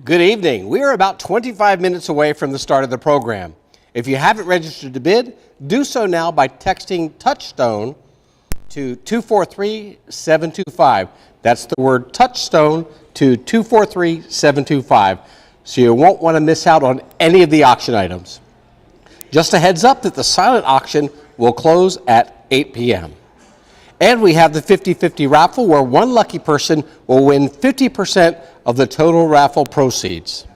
Good evening. We are about 25 minutes away from the start of the program. If you haven't registered to bid, do so now by texting Touchstone to 243-725. That's the word Touchstone to 243-725. So you won't want to miss out on any of the auction items. Just a heads up that the silent auction will close at 8 p.m. And we have the 50-50 raffle where one lucky person will win 50% of the total raffle proceeds.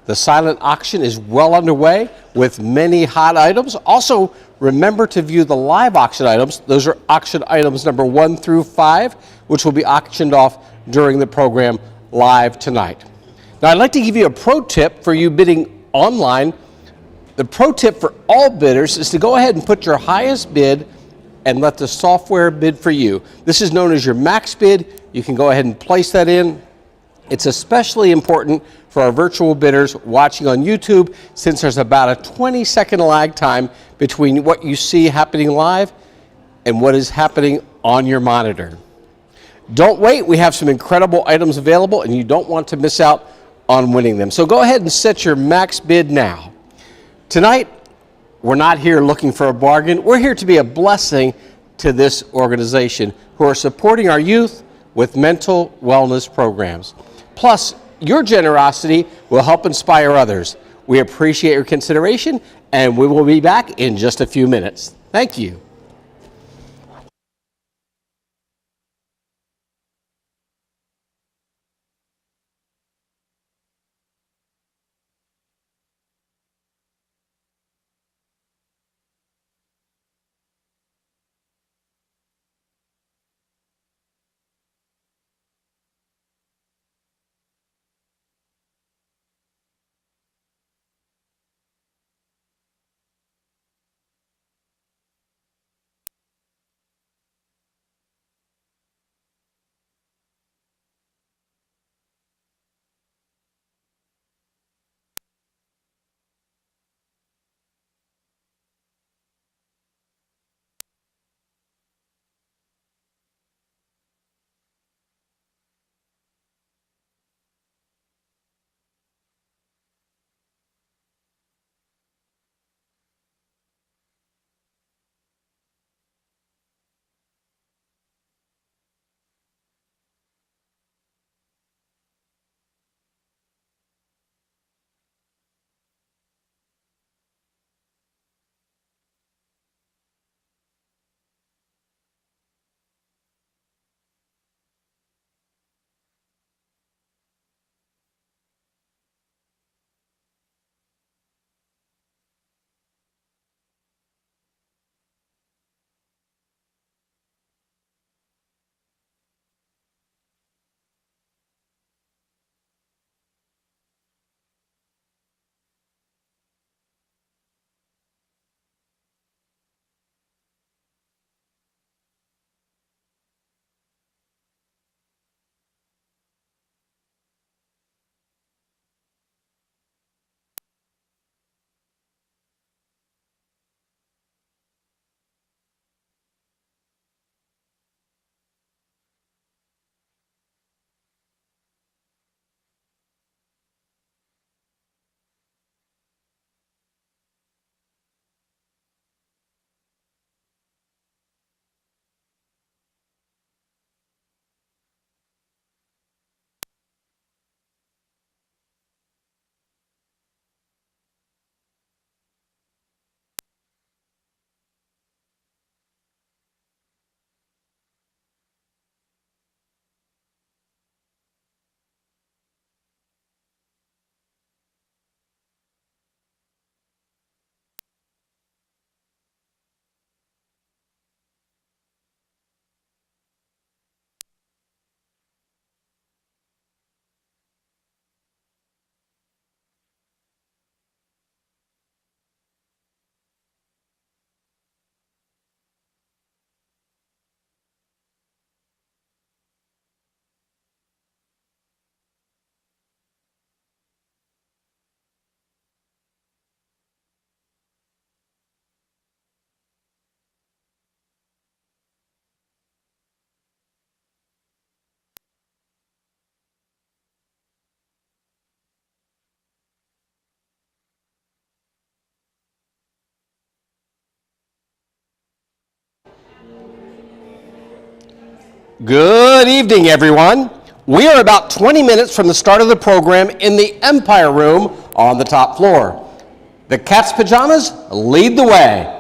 The silent auction is well underway with many hot items. Also, remember to view the live auction items. Those are auction items number 1 through 5, which will be auctioned off during the program live tonight. Now, I'd like to give you a pro tip for you bidding online. The pro tip for all bidders is to go ahead and put your highest bid and let the software bid for you. This is known as your max bid. You can go ahead and place that in. It's especially important for our virtual bidders watching on YouTube since there's about a 20-second lag time between what you see happening live and what is happening on your monitor. Don't wait. We have some incredible items available and you don't want to miss out on winning them. So go ahead and set your max bid now. Tonight, we're not here looking for a bargain. We're here to be a blessing to this organization who are supporting our youth with mental wellness programs. Plus, your generosity will help inspire others. We appreciate your consideration, and we will be back in just a few minutes. Thank you. Good evening, everyone. We are about 20 minutes from the start of the program in the Empire Room on the top floor. The Cat's Pajamas lead the way.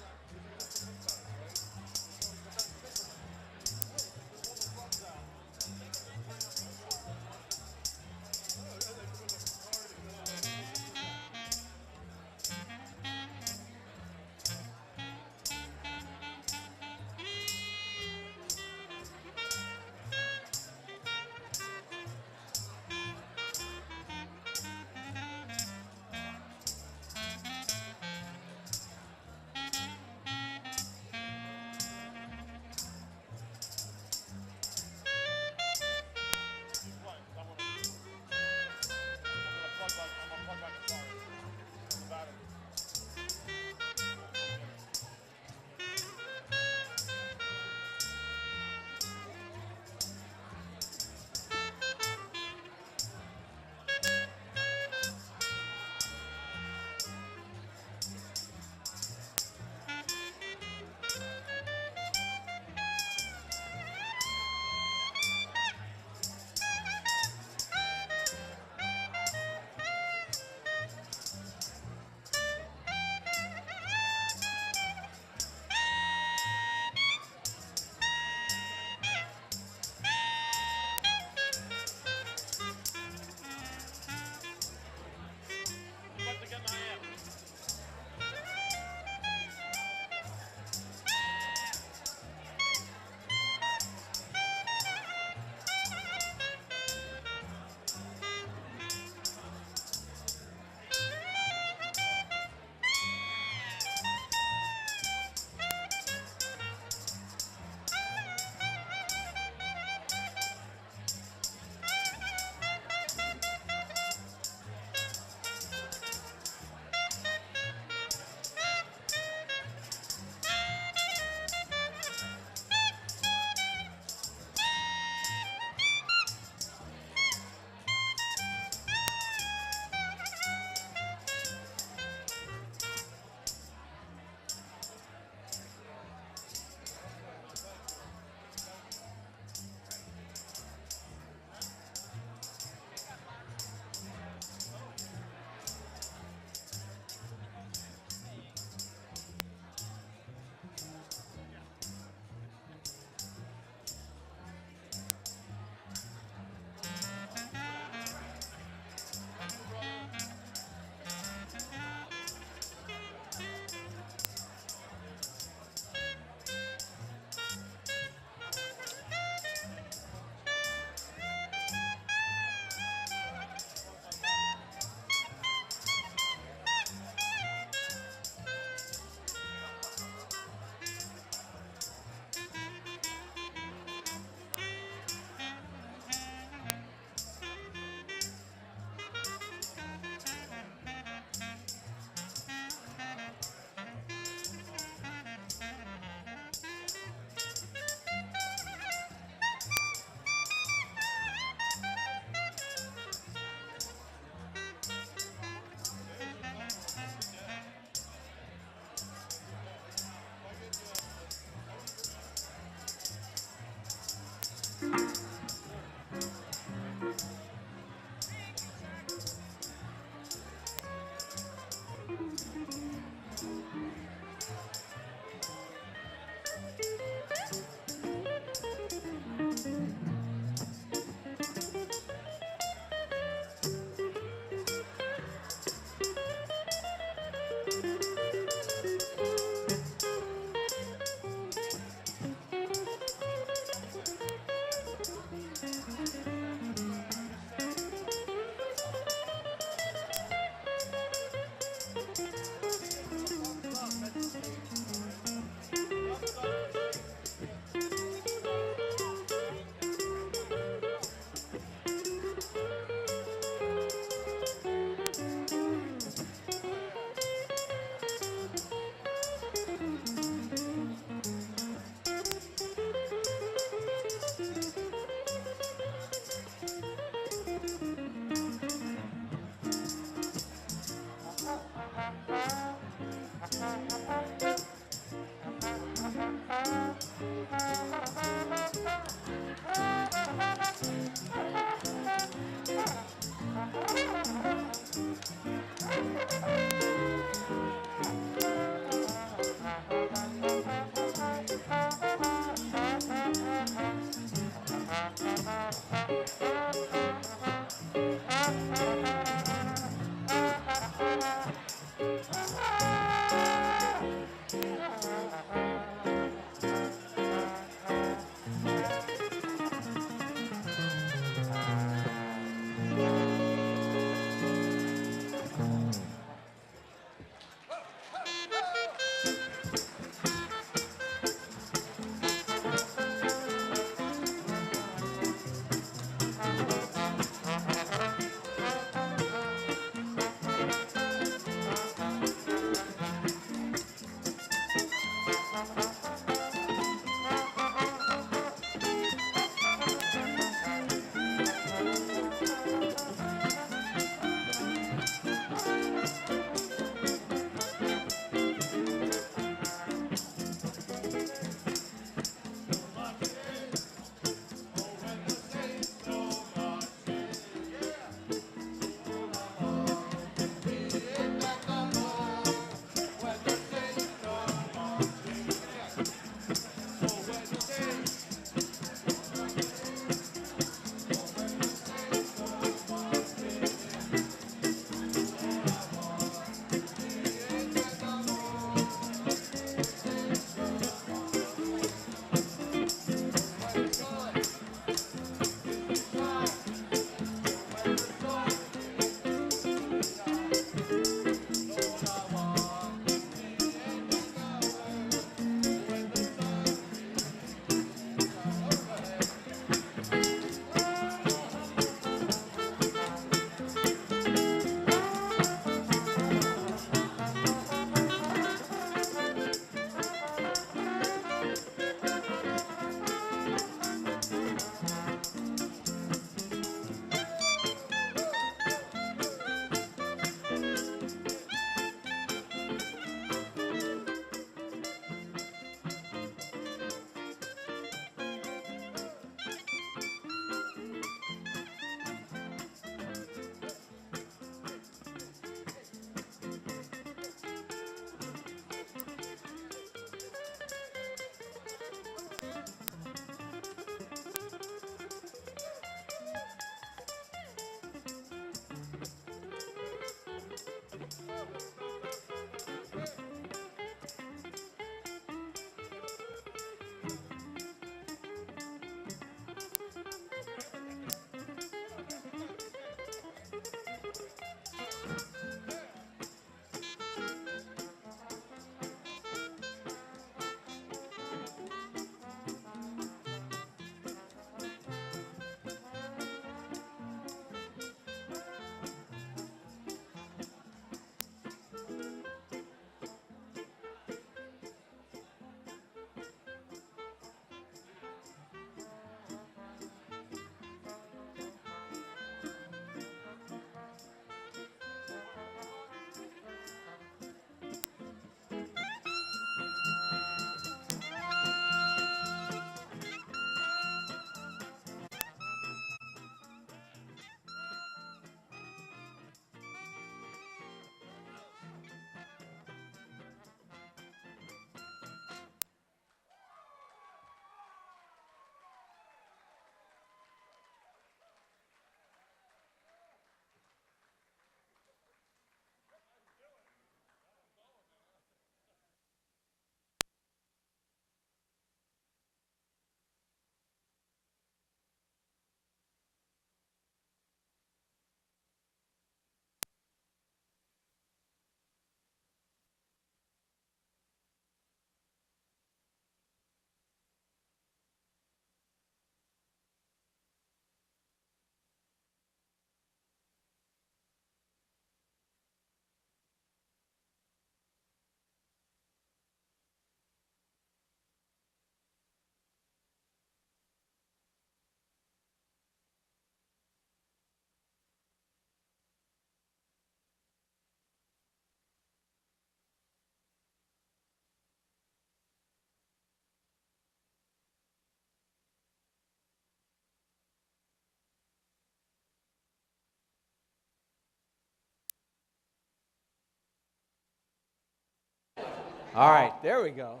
All right, there we go.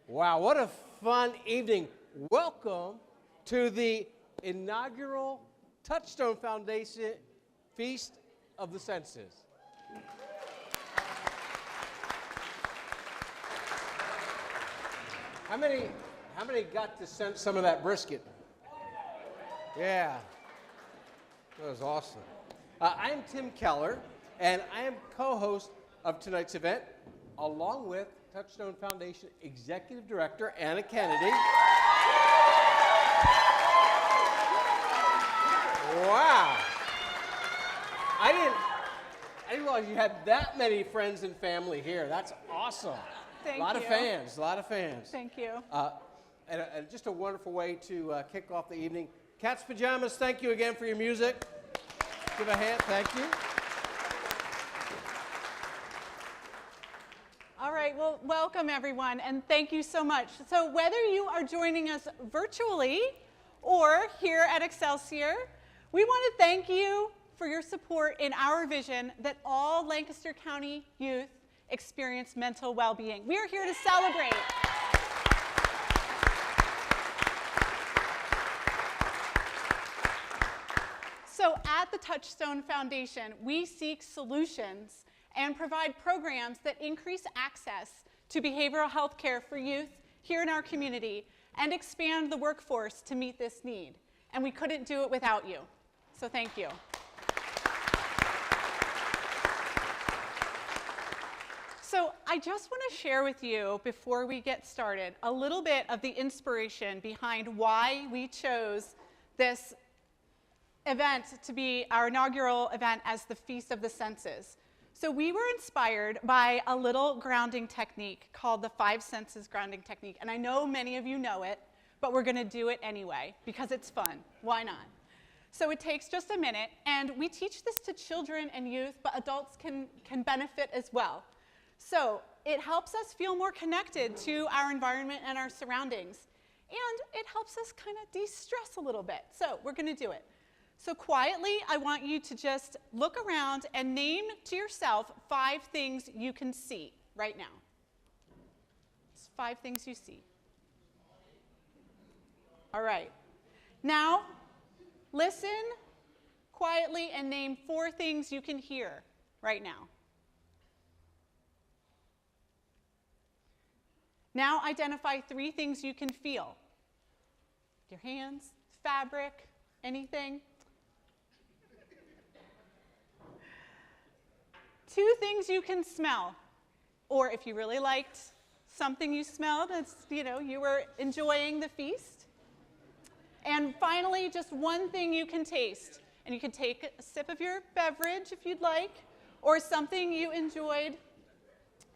Wow, what a fun evening. Welcome to the inaugural Touchstone Foundation Feast of the Senses. How many got to sense some of that brisket? Yeah, that was awesome. I'm Tim Keller, and I am co-host of tonight's event, along with Touchstone Foundation Executive Director Anna Kennedy. Wow. I didn't realize you had that many friends and family here. That's awesome. Thank you. A lot of fans. Thank you. And just a wonderful way to kick off the evening. Cat's Pajamas, thank you again for your music. Give a hand, thank you. All right, well, welcome everyone, and thank you so much. So whether you are joining us virtually or here at Excelsior, we want to thank you for your support in our vision that all Lancaster County youth experience mental well-being. We are here to celebrate. So at the Touchstone Foundation, we seek solutions and provide programs that increase access to behavioral health care for youth here in our community and expand the workforce to meet this need. And we couldn't do it without you. So thank you. So I just want to share with you, before we get started, a little bit of the inspiration behind why we chose this event to be our inaugural event as the Feast of the Senses. So we were inspired by a little grounding technique called the 5 Senses Grounding Technique. And I know many of you know it, but we're going to do it anyway because it's fun. Why not? So it takes just a minute, and we teach this to children and youth, but adults can benefit as well. So it helps us feel more connected to our environment and our surroundings. And it helps us kind of de-stress a little bit. So we're going to do it. So quietly, I want you to just look around and name to yourself 5 things you can see right now. It's 5 things you see. All right. Now, listen quietly and name 4 things you can hear right now. Now identify 3 things you can feel. Your hands, fabric, anything. 2 things you can smell, or if you really liked something you smelled, it's, you were enjoying the feast. And finally, just 1 thing you can taste. And you can take a sip of your beverage if you'd like, or something you enjoyed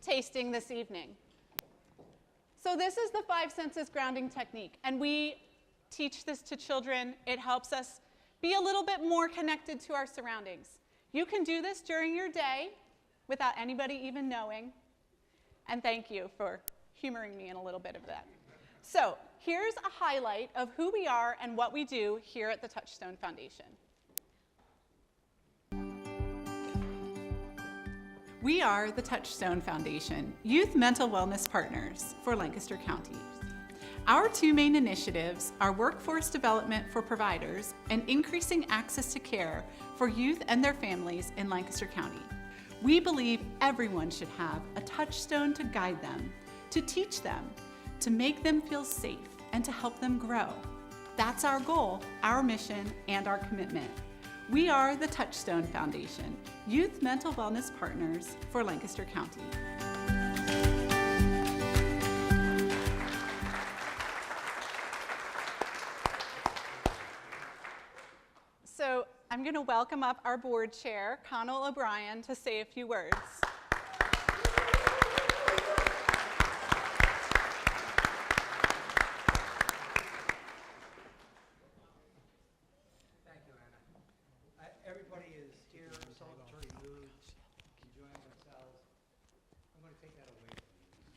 tasting this evening. So this is the 5 Senses Grounding Technique, and we teach this to children. It helps us be a little bit more connected to our surroundings. You can do this during your day without anybody even knowing. And thank you for humoring me in a little bit of that. So here's a highlight of who we are and what we do here at the Touchstone Foundation. We are the Touchstone Foundation, Youth Mental Wellness Partners for Lancaster County. Our 2 main initiatives are workforce development for providers and increasing access to care for youth and their families in Lancaster County. We believe everyone should have a touchstone to guide them, to teach them, to make them feel safe, and to help them grow. That's our goal, our mission, and our commitment. We are the Touchstone Foundation, Youth Mental Wellness Partners for Lancaster County. So I'm going to welcome up our board chair, Connell O'Brien, to say a few words. Thank you, Anna. Everybody is here in celebratory mood, enjoying themselves. I'm going to take that away from you.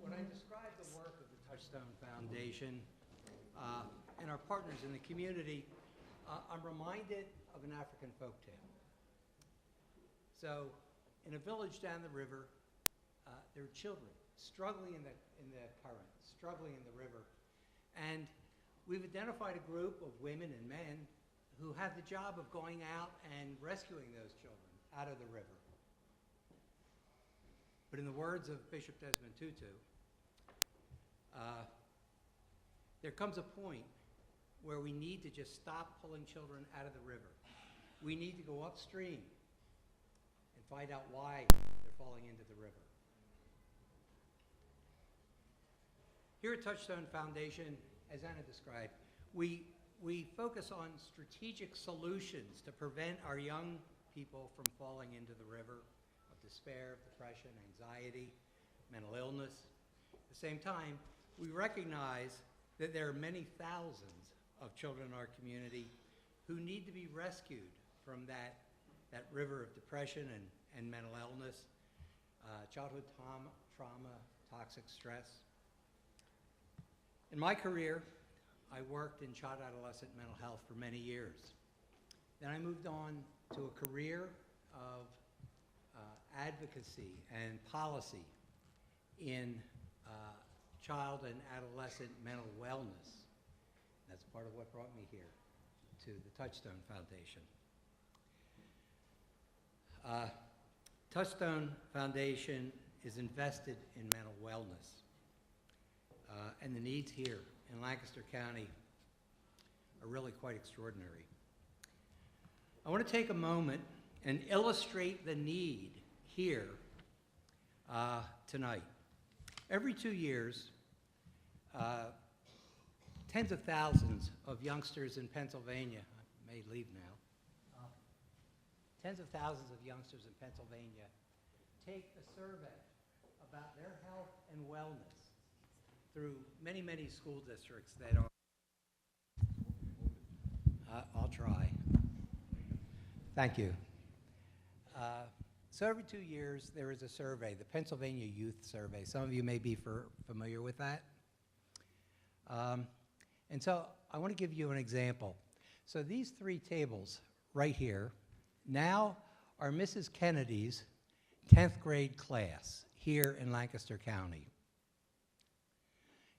When I describe the work of the Touchstone Foundation and our partners in the community, I'm reminded of an African folktale. So, in a village down the river, there are children struggling in the current, struggling in the river. And we've identified a group of women and men who have the job of going out and rescuing those children out of the river. But in the words of Bishop Desmond Tutu, there comes a point where we need to just stop pulling children out of the river. We need to go upstream and find out why they're falling into the river. Here at Touchstone Foundation, as Anna described, we focus on strategic solutions to prevent our young people from falling into the river of despair, depression, anxiety, mental illness. At the same time, we recognize that there are many thousands of children in our community who need to be rescued from that river of depression and mental illness, childhood trauma, toxic stress. In my career, I worked in child adolescent mental health for many years. Then I moved on to a career of advocacy and policy in child and adolescent mental wellness. That's part of what brought me here to the Touchstone Foundation. Touchstone Foundation is invested in mental wellness. And the needs here in Lancaster County are really quite extraordinary. I want to take a moment and illustrate the need here tonight. Every 2 years, tens of thousands of youngsters in Pennsylvania, I may leave now, tens of thousands of youngsters in Pennsylvania take a survey about their health and wellness through many, many school districts that are, I'll try. Thank you. So every 2 years there is a survey, the Pennsylvania Youth Survey. Some of you may be familiar with that. And so I want to give you an example. So these 3 tables right here now are Mrs. Kennedy's 10th grade class here in Lancaster County.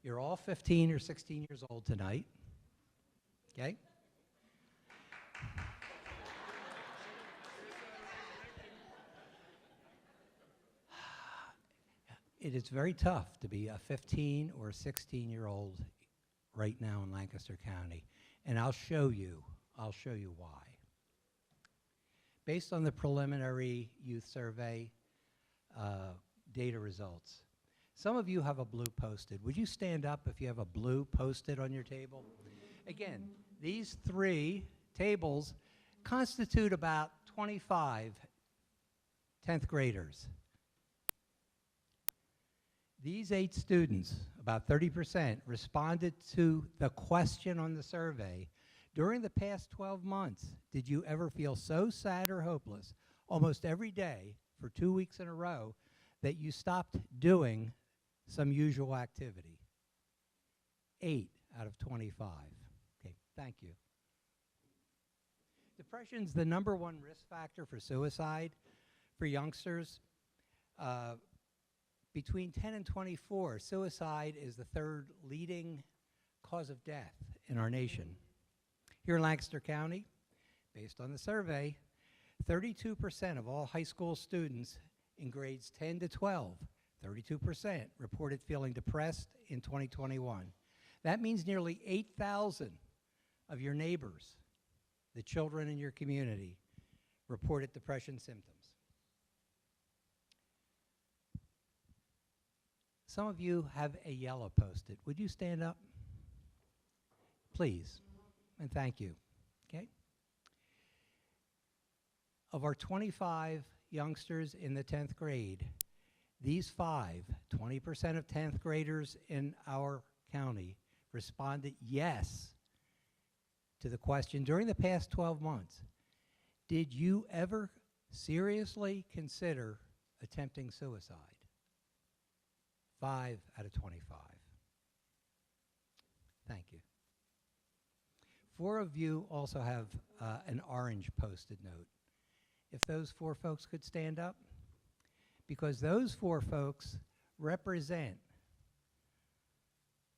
You're all 15 or 16 years old tonight, okay? It is very tough to be a 15 or 16-year-old right now in Lancaster County, and I'll show you why. Based on the preliminary youth survey data results, some of you have a blue Post-it. Would you stand up if you have a blue Post-it on your table? Again, these 3 tables constitute about 25 10th graders. These 8 students, about 30%, responded to the question on the survey. During the past 12 months, did you ever feel so sad or hopeless almost every day for 2 weeks in a row that you stopped doing some usual activity? 8 out of 25. Okay, thank you. Depression's the #1 risk factor for suicide for youngsters. Between 10 and 24, suicide is the 3rd leading cause of death in our nation. Here in Lancaster County, based on the survey, 32% of all high school students in grades 10 to 12, 32% reported feeling depressed in 2021. That means nearly 8,000 of your neighbors, the children in your community, reported depression symptoms. Some of you have a yellow Post-it. Would you stand up? Please, and thank you, okay? Of our 25 youngsters in the 10th grade, these 5, 20% of 10th graders in our county responded yes to the question during the past 12 months. Did you ever seriously consider attempting suicide? 5 out of 25. Thank you. 4 of you also have an orange Post-it note. If those 4 folks could stand up. because those four folks represent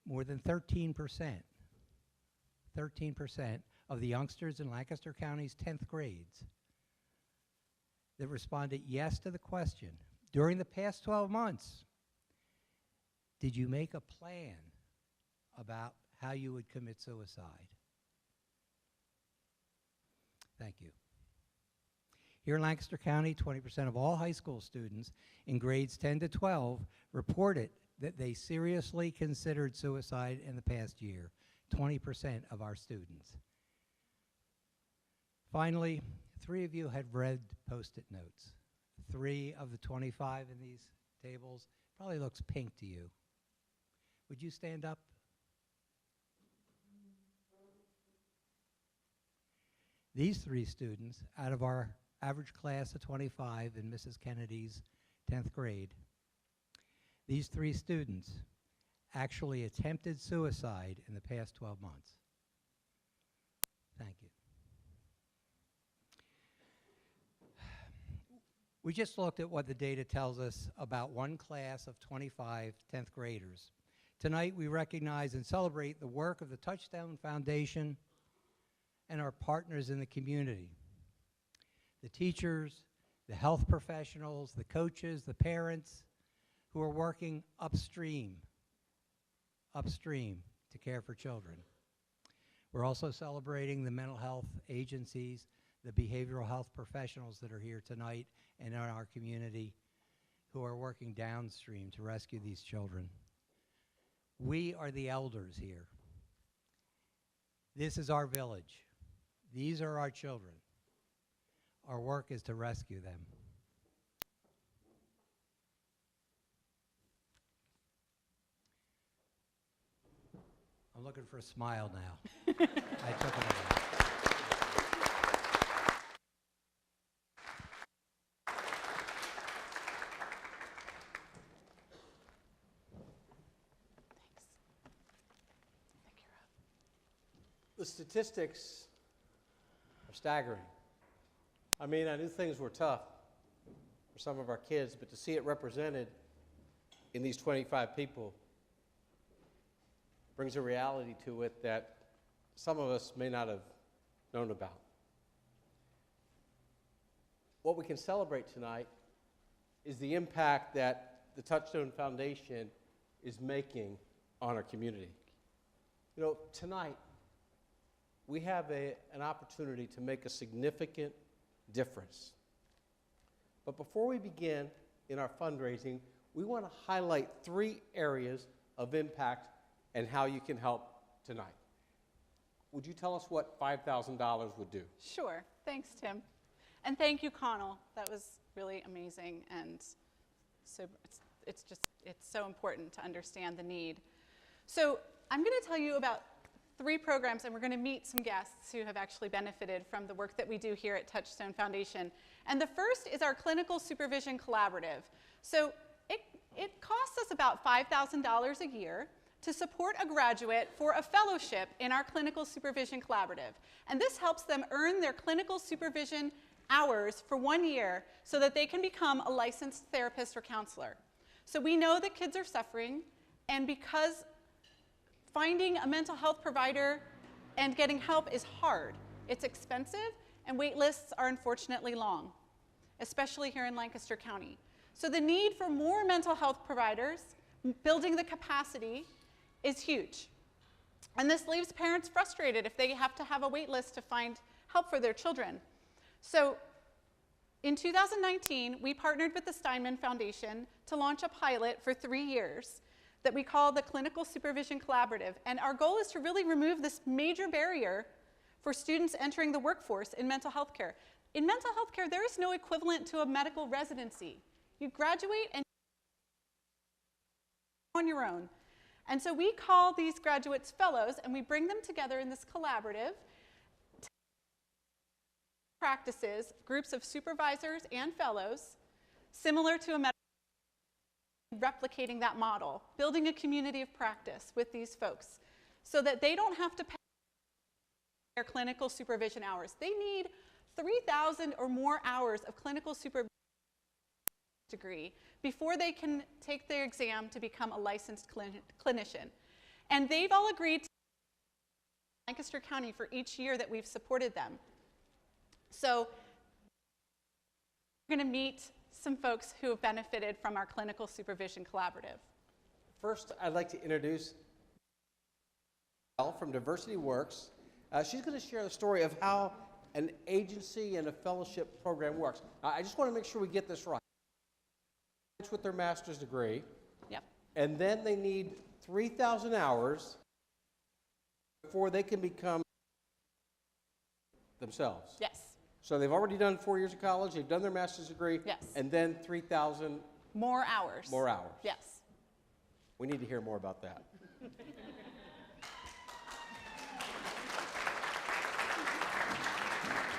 more than 13% of the youngsters in Lancaster County's 10th grades that responded yes to the question. During the past 12 months, did you make a plan about how you would commit suicide? Thank you. Here in Lancaster County, 20% of all high school students in grades 10 to 12 reported that they seriously considered suicide in the past year. 20% of our students. Finally, 3 of you had read Post-it notes. 3 of the 25 in these tables probably looks pink to you. Would you stand up? These 3 students, out of our average class of 25 in Mrs. Kennedy's 10th grade, these 3 students actually attempted suicide in the past 12 months. Thank you. We just looked at what the data tells us about one class of 25 10th graders. Tonight we recognize and celebrate the work of the Touchstone Foundation and our partners in the community. The teachers, the health professionals, the coaches, the parents who are working upstream to care for children. We're also celebrating the mental health agencies, the behavioral health professionals that are here tonight and in our community who are working downstream to rescue these children. We are the elders here. This is our village. These are our children. Our work is to rescue them. I'm looking for a smile now. I took it away. The statistics are staggering. I mean, I knew things were tough for some of our kids, but to see it represented in these 25 people brings a reality to it that some of us may not have known about. What we can celebrate tonight is the impact that the Touchstone Foundation is making on our community. You know, tonight, we have an opportunity to make a significant difference. But before we begin in our fundraising, we want to highlight 3 areas of impact and how you can help tonight. Would you tell us what $5,000 would do? Sure. Thanks, Tim. And thank you, Connell. That was really amazing, and so it's so important to understand the need. So I'm going to tell you about 3 programs, and we're going to meet some guests who have actually benefited from the work that we do here at Touchstone Foundation. And the first is our Clinical Supervision Collaborative. So it costs us about $5,000 a year to support a graduate for a fellowship in our Clinical Supervision Collaborative. And this helps them earn their clinical supervision hours for 1 year so that they can become a licensed therapist or counselor. So we know that kids are suffering, and because finding a mental health provider and getting help is hard, it's expensive, and wait lists are unfortunately long, especially here in Lancaster County. So the need for more mental health providers, building the capacity, is huge. And this leaves parents frustrated if they have to have a wait list to find help for their children. So in 2019, we partnered with the Steinman Foundation to launch a pilot for 3 years that we call the Clinical Supervision Collaborative. And our goal is to really remove this major barrier for students entering the workforce in mental health care. In mental health care, there is no equivalent to a medical residency. You graduate and on your own. And so we call these graduates fellows, and we bring them together in this collaborative practices, groups of supervisors and fellows, similar to a medical, replicating that model, building a community of practice with these folks so that they don't have to pay their clinical supervision hours. They need 3,000 or more hours of clinical supervision degree before they can take their exam to become a licensed clinician. And they've all agreed to Lancaster County for each year that we've supported them. So we're going to meet some folks who have benefited from our Clinical Supervision Collaborative. First, I'd like to introduce from Diversity Works. She's going to share the story of how an agency and a fellowship program works. I just want to make sure we get this right. With their master's degree, yep. And then they need 3,000 hours before they can become themselves. Yes. So they've already done 4 years of college, they've done their master's degree, yes. And then 3,000 more hours. More hours. Yes. We need to hear more about that.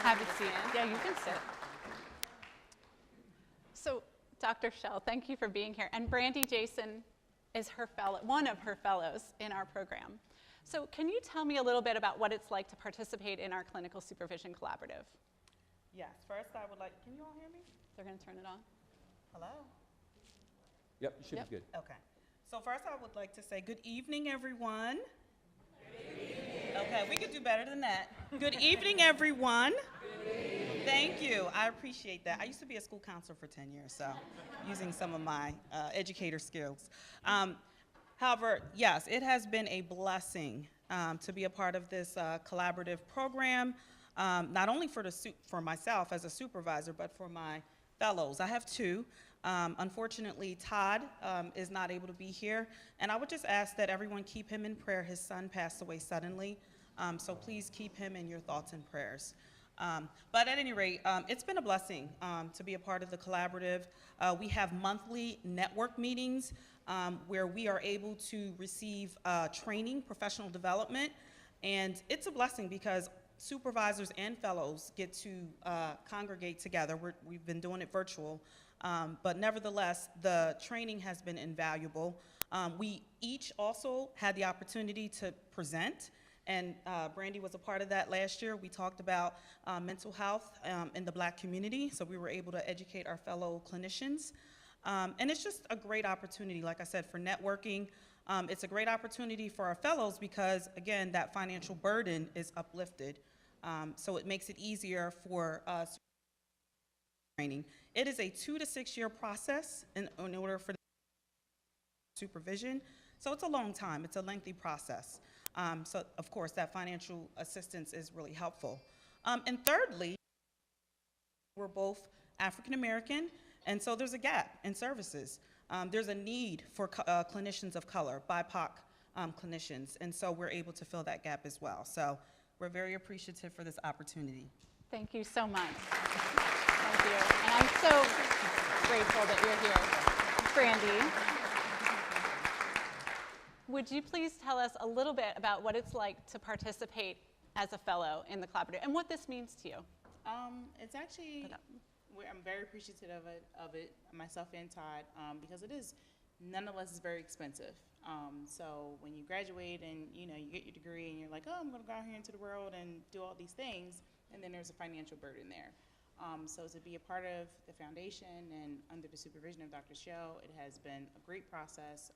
Have a seat. Yeah, you can sit. So, Dr. Schell, thank you for being here. And Brandy Jason is her fellow, one of her fellows in our program. So can you tell me a little bit about what it's like to participate in our Clinical Supervision Collaborative? Yes, first I would like, can you all hear me? They're going to turn it on. Hello? Yep, it should Yep. be good. Okay. So first I would like to say good evening, everyone. Good evening. Okay, we could do better than that. Good evening, everyone. Good evening. Thank you. I appreciate that. I used to be a school counselor for 10 years, so using some of my educator skills. However, yes, it has been a blessing to be a part of this collaborative program, not only for myself as a supervisor, but for my fellows. I have two. Unfortunately, Todd is not able to be here, and I would just ask that everyone keep him in prayer. His son passed away suddenly, so please keep him in your thoughts and prayers. But at any rate, it's been a blessing to be a part of the collaborative. We have monthly network meetings where we are able to receive training, professional development, and it's a blessing because supervisors and fellows get to congregate together. We've been doing it virtual, but nevertheless, the training has been invaluable. We each also had the opportunity to present, and Brandy was a part of that last year. We talked about mental health in the Black community, so we were able to educate our fellow clinicians. And it's just a great opportunity, like I said, for networking. It's a great opportunity for our fellows because, again, that financial burden is uplifted. So it makes it easier for training. It is a 2 to 6 year process in order for supervision. So it's a long time. It's a lengthy process. So, of course, that financial assistance is really helpful. And thirdly, we're both African American, and so there's a gap in services. There's a need for clinicians of color, BIPOC clinicians, and so we're able to fill that gap as well. So we're very appreciative for this opportunity. Thank you so much. Thank you. And I'm so grateful that you're here. Brandy, would you please tell us a little bit about what it's like to participate as a fellow in the collaborative and what this means to you? It's actually, I'm very appreciative of it, myself and Todd, because it is, nonetheless, it's very expensive. So when you graduate and you get your degree and you're like, oh, I'm going to go out here into the world and do all these things, and then there's a financial burden there. So to be a part of the foundation and under the supervision of Dr. Schell, it has been a great process,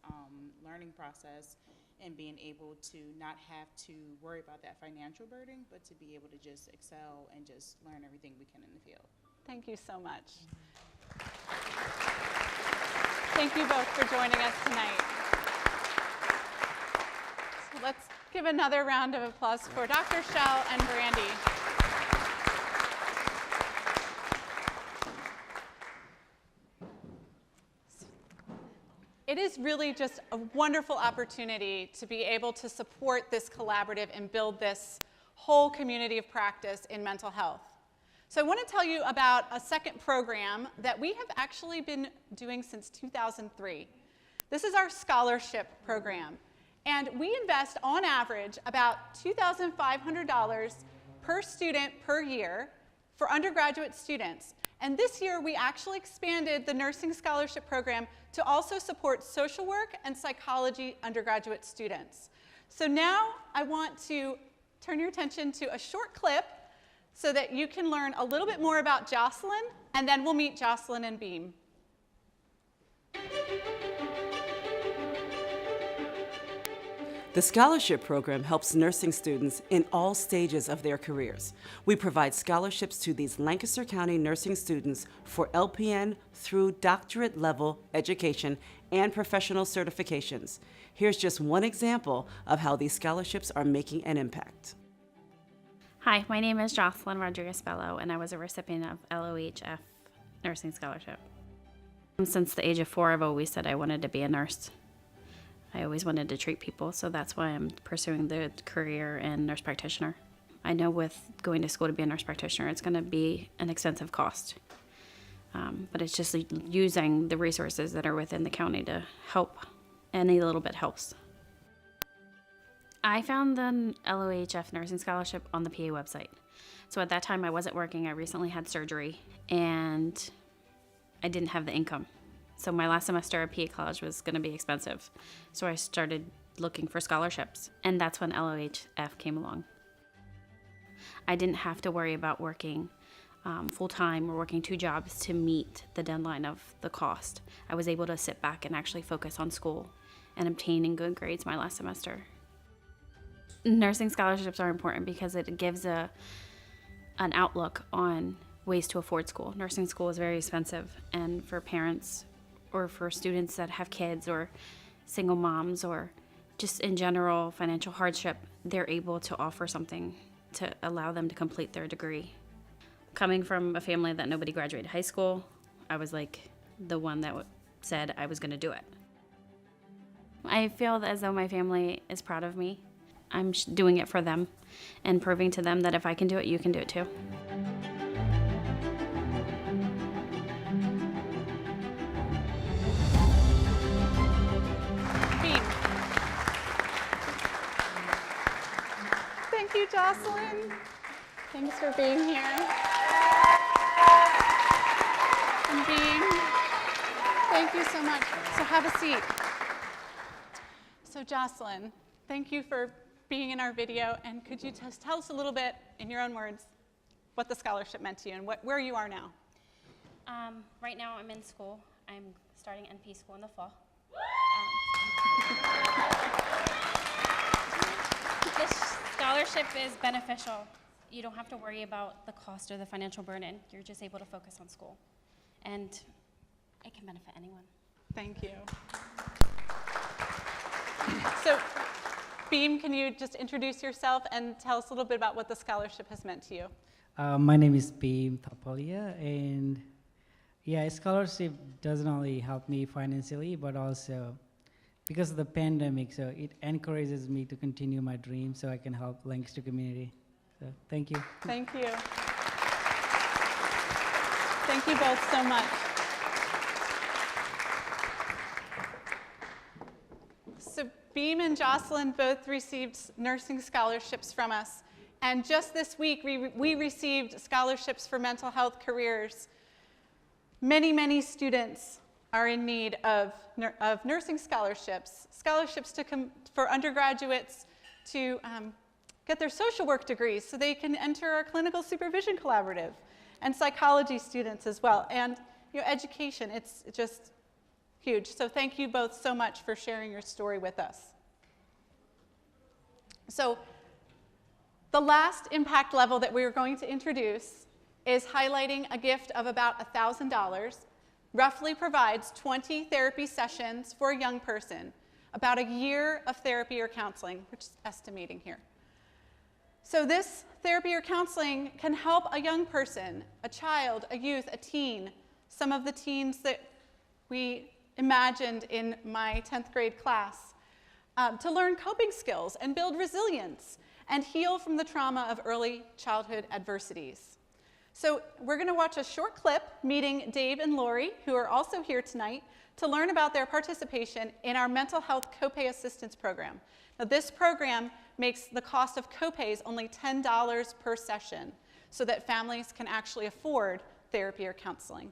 learning process, and being able to not have to worry about that financial burden, but to be able to just excel and just learn everything we can in the field. Thank you so much. Thank you both for joining us tonight. So let's give another round of applause for Dr. Schell and Brandy. It is really just a wonderful opportunity to be able to support this collaborative and build this whole community of practice in mental health. So I want to tell you about a second program that we have actually been doing since 2003. This is our scholarship program. And we invest, on average, about $2,500 per student per year for undergraduate students. And this year, we actually expanded the nursing scholarship program to also support social work and psychology undergraduate students. So now I want to turn your attention to a short clip so that you can learn a little bit more about Jocelyn, and then we'll meet Jocelyn and Beam. The scholarship program helps nursing students in all stages of their careers. We provide scholarships to these Lancaster County nursing students for LPN through doctorate level education and professional certifications. Here's just one example of how these scholarships are making an impact. Hi, my name is Jocelyn Rodriguez-Bello, and I was a recipient of LOHF Nursing Scholarship. Since the age of 4, I've always said I wanted to be a nurse. I always wanted to treat people, so that's why I'm pursuing the career in nurse practitioner. I know with going to school to be a nurse practitioner, it's going to be an extensive cost. But it's just using the resources that are within the county to help. Any little bit helps. I found the LOHF Nursing Scholarship on the PA website. So at that time, I wasn't working. I recently had surgery, and I didn't have the income. So my last semester at PA college was going to be expensive. So I started looking for scholarships, and that's when LOHF came along. I didn't have to worry about working full-time or working 2 jobs to meet the deadline of the cost. I was able to sit back and actually focus on school and obtaining good grades my last semester. Nursing scholarships are important because it gives an outlook on ways to afford school. Nursing school is very expensive, and for parents or for students that have kids or single moms or just in general financial hardship, they're able to offer something to allow them to complete their degree. Coming from a family that nobody graduated high school, I was like the one that said I was going to do it. I feel as though my family is proud of me. I'm doing it for them and proving to them that if I can do it, you can do it too. Thank you, Jocelyn. Thanks for being here. And Beam, thank you so much. So have a seat. So Jocelyn, thank you for being in our video, and could you just tell us a little bit, in your own words, what the scholarship meant to you and where you are now? Right now I'm in school. I'm starting NP school in the fall. This scholarship is beneficial. You don't have to worry about the cost or the financial burden. You're just able to focus on school, and it can benefit anyone. Thank you. So, Beam, can you just introduce yourself and tell us a little bit about what the scholarship has meant to you? My name is Beam Tapalia, and yeah, scholarship doesn't only help me financially, but also because of the pandemic, so it encourages me to continue my dream so I can help Lancaster community. So thank you. Thank you. Thank you both so much. So Beam and Jocelyn both received nursing scholarships from us. And just this week, we received scholarships for mental health careers. Many, many students are in need of nursing scholarships, for undergraduates to get their social work degrees so they can enter our clinical supervision collaborative, and psychology students as well. And education, it's just huge. So thank you both so much for sharing your story with us. So the last impact level that we are going to introduce is highlighting a gift of about $1,000, roughly provides 20 therapy sessions for a young person, about a year of therapy or counseling, which is estimating here. So this therapy or counseling can help a young person, a child, a youth, a teen, some of the teens that we imagined in my 10th grade class, to learn coping skills and build resilience and heal from the trauma of early childhood adversities. So we're going to watch a short clip meeting Dave and Lori, who are also here tonight, to learn about their participation in our mental health copay assistance program. Now this program makes the cost of copays only $10 per session so that families can actually afford therapy or counseling.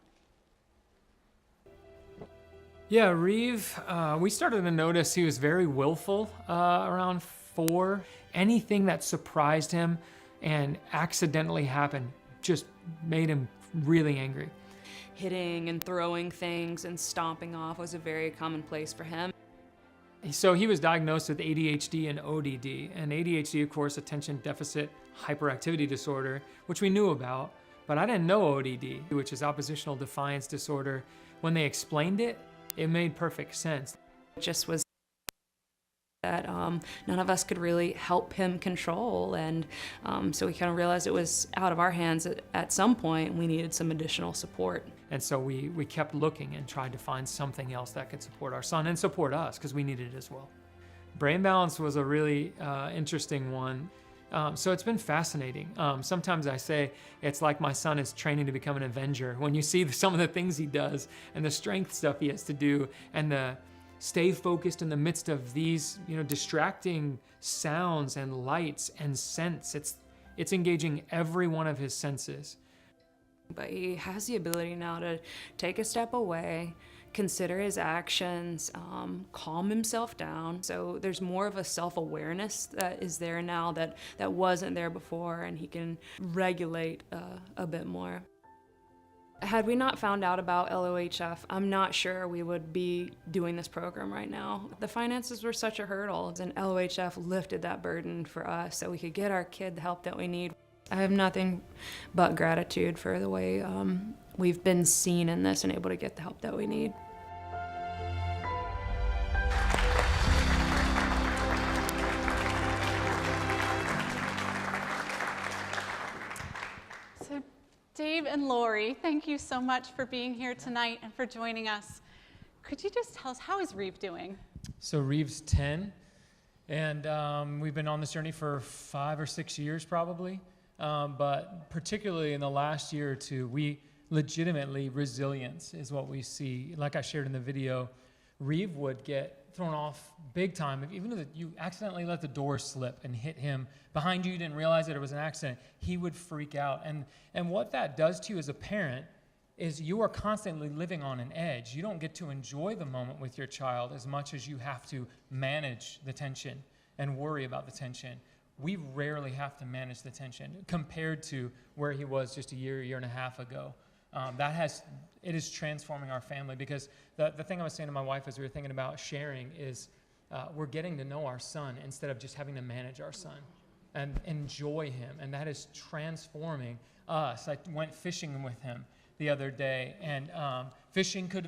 Yeah, Reeve, we started to notice he was very willful around 4. Anything that surprised him and accidentally happened just made him really angry. hitting and throwing things and stomping off was a very common place for him. So he was diagnosed with ADHD and ODD. And ADHD, of course, attention deficit hyperactivity disorder, which we knew about, but I didn't know ODD, which is oppositional defiance disorder. When they explained it, it made perfect sense. It just was that none of us could really help him control, and so we kind of realized it was out of our hands at some point, and we needed some additional support. And so we kept looking and tried to find something else that could support our son and support us, because we needed it as well. Brain balance was a really interesting one. So it's been fascinating. Sometimes I say it's like my son is training to become an Avenger. When you see some of the things he does and the strength stuff he has to do and the stay focused in the midst of these, distracting sounds and lights and scents. It's engaging every one of his senses. But he has the ability now to take a step away, consider his actions, calm himself down. So there's more of a self-awareness that is there now that wasn't there before, and he can regulate a bit more. Had we not found out about LOHF, I'm not sure we would be doing this program right now. The finances were such a hurdle, and LOHF lifted that burden for us so we could get our kid the help that we need. I have nothing but gratitude for the way we've been seen in this and able to get the help that we need. So Dave and Lori, thank you so much for being here tonight and for joining us. Could you just tell us, how is Reeve doing? So Reeve's 10, and we've been on this journey for 5 or 6 years probably. But particularly in the last year or two, resilience is what we see. Like I shared in the video, Reeve would get thrown off big time. Even if you accidentally let the door slip and hit him behind you, didn't realize that it was an accident, he would freak out. And what that does to you as a parent is you are constantly living on an edge. You don't get to enjoy the moment with your child as much as you have to manage the tension and worry about the tension. We rarely have to manage the tension compared to where he was just a year and a half ago. It is transforming our family, because the thing I was saying to my wife as we were thinking about sharing is we're getting to know our son instead of just having to manage our son and enjoy him. And that is transforming us. I went fishing with him the other day, and fishing because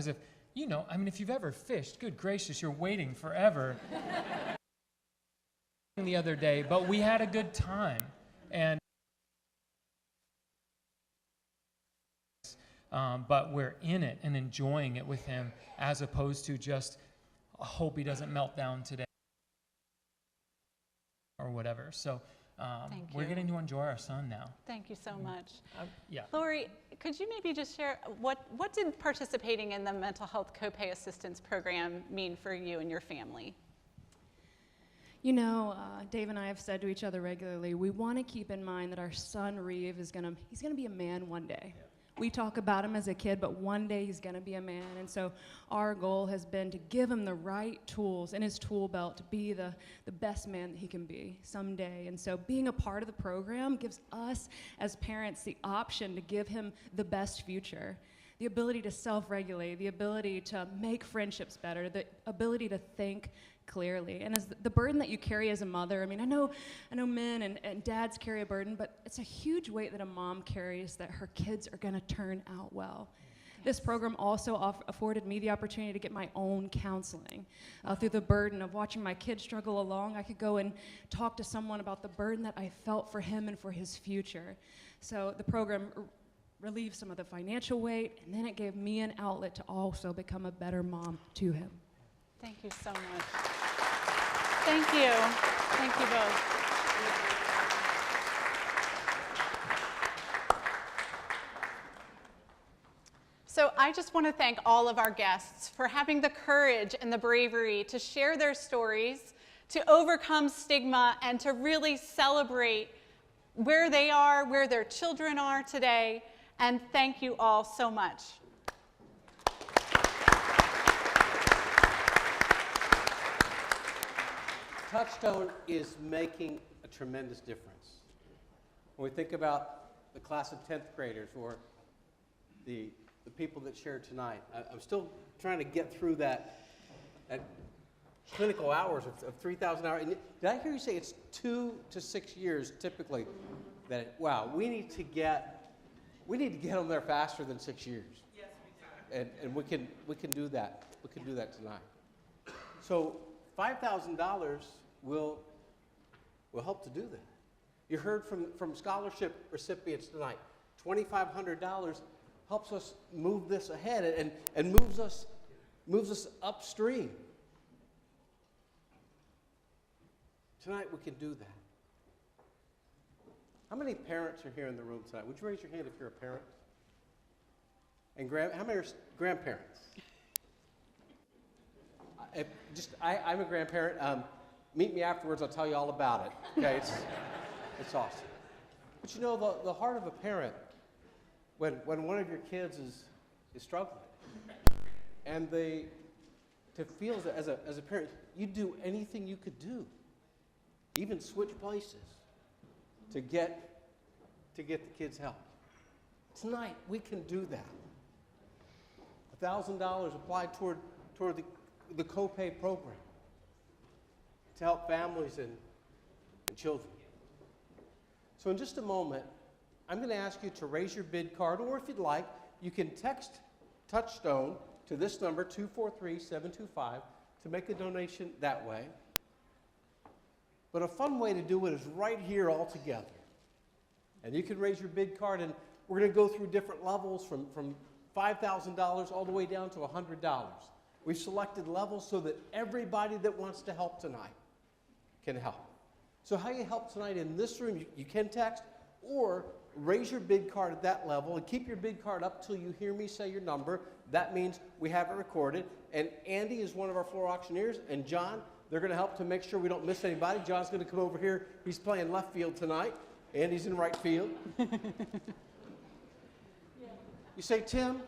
if you've ever fished, good gracious, you're waiting forever. The other day, but we had a good time, and but we're in it and enjoying it with him, as opposed to just hope he doesn't melt down today or whatever. So we're getting to enjoy our son now. Thank you so much. Yeah. Lori, could you maybe just share what did participating in the mental health copay assistance program mean for you and your family? Dave and I have said to each other regularly, we want to keep in mind that our son Reeve he's gonna be a man one day. Yeah. We talk about him as a kid, but one day he's gonna be a man. And so our goal has been to give him the right tools in his tool belt to be the best man that he can be someday. And so being a part of the program gives us as parents the option to give him the best future. The ability to self-regulate, the ability to make friendships better, the ability to think clearly. And as the burden that you carry as a mother, I know men and dads carry a burden, but it's a huge weight that a mom carries that her kids are gonna turn out well. This program also afforded me the opportunity to get my own counseling. Through the burden of watching my kids struggle along, I could go and talk to someone about the burden that I felt for him and for his future. So the program relieved some of the financial weight, and then it gave me an outlet to also become a better mom to him. Thank you so much. Thank you. Thank you both. So I just want to thank all of our guests for having the courage and the bravery to share their stories, to overcome stigma, and to really celebrate where they are, where their children are today. And thank you all so much. Touchstone is making a tremendous difference. When we think about the class of 10th graders or the people that shared tonight. I'm still trying to get through that clinical hours of 3,000 hours. And did I hear you say it's 2 to 6 years typically? That wow, we need to get them there faster than 6 years. Yes, we do. And we can do that. We can do that tonight. So $5,000 will help to do that. You heard from scholarship recipients tonight. $2,500 helps us move this ahead and moves us upstream. Tonight we can do that. How many parents are here in the room tonight? Would you raise your hand if you're a parent? And how many are grandparents? I'm a grandparent. Meet me afterwards. I'll tell you all about it. Okay, it's awesome. But you know, the heart of a parent, when one of your kids is struggling, and to feel that as a parent, you'd do anything you could do, even switch places, to get the kids help. Tonight we can do that. $1,000 applied toward the co-pay program to help families and children. So in just a moment, I'm going to ask you to raise your bid card, or if you'd like, you can text Touchstone to this number, 243-725, to make a donation that way. But a fun way to do it is right here all together. And you can raise your bid card, and we're going to go through different levels from $5,000 all the way down to $100. We've selected levels so that everybody that wants to help tonight can help. So how you help tonight in this room, you can text or raise your bid card at that level and keep your bid card up till you hear me say your number. That means we have it recorded. And Andy is one of our floor auctioneers, and John, they're going to help to make sure we don't miss anybody. John's going to come over here. He's playing left field tonight. Andy's in right field. You say, Tim,